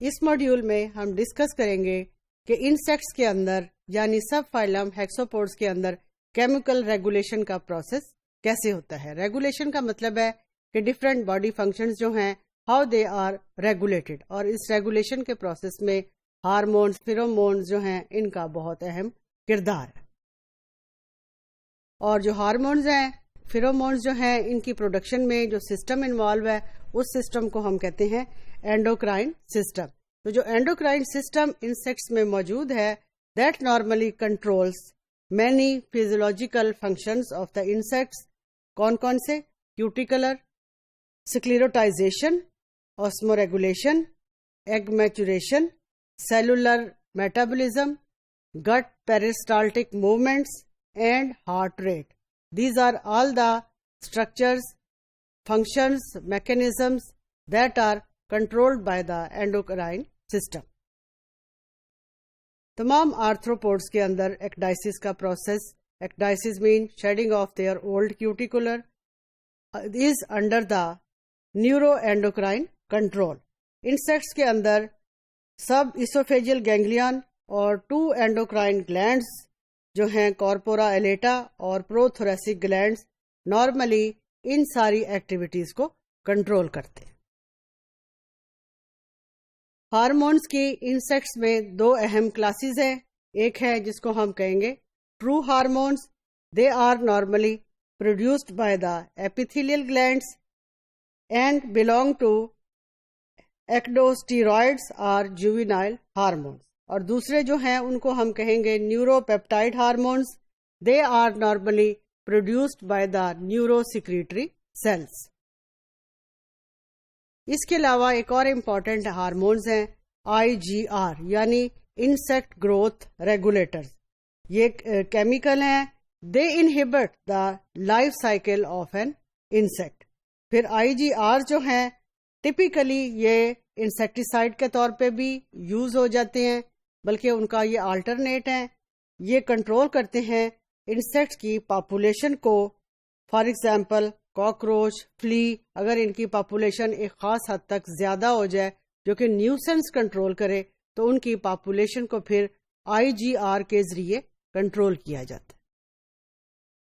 اس module میں ہم discuss کریں گے کہ انسیکٹس کے اندر یعنی سب فائلم ہیکسوپوڈس کے اندر کیمیکل ریگولیشن کا پروسیس کیسے ہوتا ہے. ریگولیشن کا مطلب ہے کہ ڈفرینٹ باڈی فنکشنز جو ہیں ہاؤ دے آر ریگولیٹڈ، اور اس ریگولیشن کے پروسیس میں ہارمونز، فیرومونز جو ہیں ان کا بہت اہم کردار ہے. اور جو ہارمونز ہیں، فیرومونز جو ہیں، ان کی پروڈکشن میں جو سسٹم انوالو ہے اس سسٹم کو ہم کہتے ہیں اینڈوکرائن سسٹم. تو جو اینڈوکرائن سسٹم انسیکٹس میں موجود ہے that normally controls many physiological functions of the insects. کون کون سے؟ Cuticular, sclerotization, osmoregulation, egg maturation, cellular metabolism, gut peristaltic movements and heart rate. These are all the structures, functions, mechanisms that are controlled by the endocrine system. تمام آرتھروپوڈس کے اندر ecdysis کا process, ecdysis mean shedding of their old cuticular, is under the neuroendocrine control. Insects کے اندر سب اسوفیجل ganglion اور 2 endocrine glands جو ہیں کارپورا ایلیٹا اور پروتھوریسک glands normally ان ساری ایکٹیویٹیز کو کنٹرول کرتے ہیں. ہارمونز کی انسیکٹس میں 2 اہم کلاسز ہیں. ایک ہے جس کو ہم کہیں گے true hormones. They are normally produced by the epithelial glands and belong to ecdysteroids اور جووینائل ہارمونز. اور دوسرے جو ہیں ان کو ہم کہیں گے neuropeptide hormones. They are normally produced by the neurosecretory cells. اس کے علاوہ ایک اور امپورٹنٹ ہارمونز ہیں IGR یعنی انسیکٹ گروتھ ریگولیٹرز. یہ کیمیکل ہیں. They inhibit the life cycle of an insect. پھر IGR جو ہیں ٹپیکلی یہ انسیکٹیسائڈ کے طور پہ بھی یوز ہو جاتے ہیں، بلکہ ان کا یہ آلٹرنیٹ ہیں. یہ کنٹرول کرتے ہیں انسیکٹس کی پاپولیشن کو. فار ایگزامپل کاکروچ، فلی، اگر ان کی پاپولیشن ایک خاص حد تک زیادہ ہو جائے جو کہ نیوسنس کنٹرول کرے تو ان کی پاپولیشن کو پھر IGR کے ذریعے کنٹرول کیا جاتا ہے.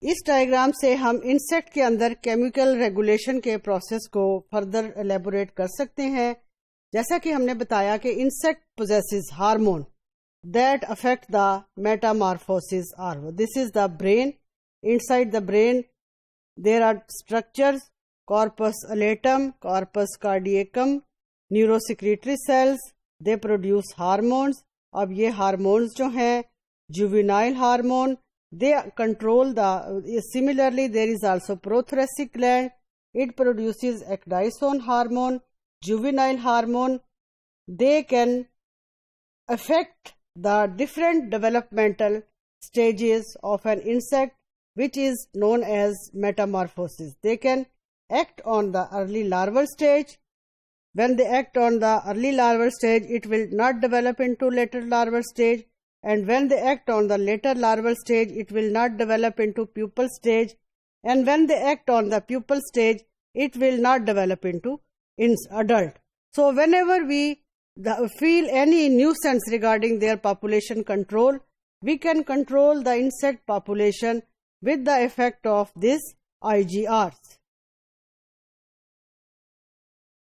اس ڈائیگرام سے ہم انسیکٹ کے اندر کیمیکل ریگولیشن کے پروسیس کو فردر ایلیبوریٹ کر سکتے ہیں. جیسا کہ ہم نے بتایا کہ insect possesses hormone that affect the metamorphosis or this is the brain. Inside the brain there are structures, corpus allatum, corpus caardiacum, neurosecretory cells. They produce hormones. اب یہ ہارمونز جو ہیں juvenile hormone, they control the similarly there is also prothoracic gland. It produces ecdysone hormone, juvenile hormone. They can affect the different developmental stages of an insect which is known as metamorphosis. They can act on the early larval stage. When they act on the early larval stage, it will not develop into later larval stage, and when they act on the later larval stage, it will not develop into pupal stage, and when they act on the pupal stage, it will not develop into adult. So whenever we feel any nuisance regarding their population control, we can control the insect population with the effect of these IGRs.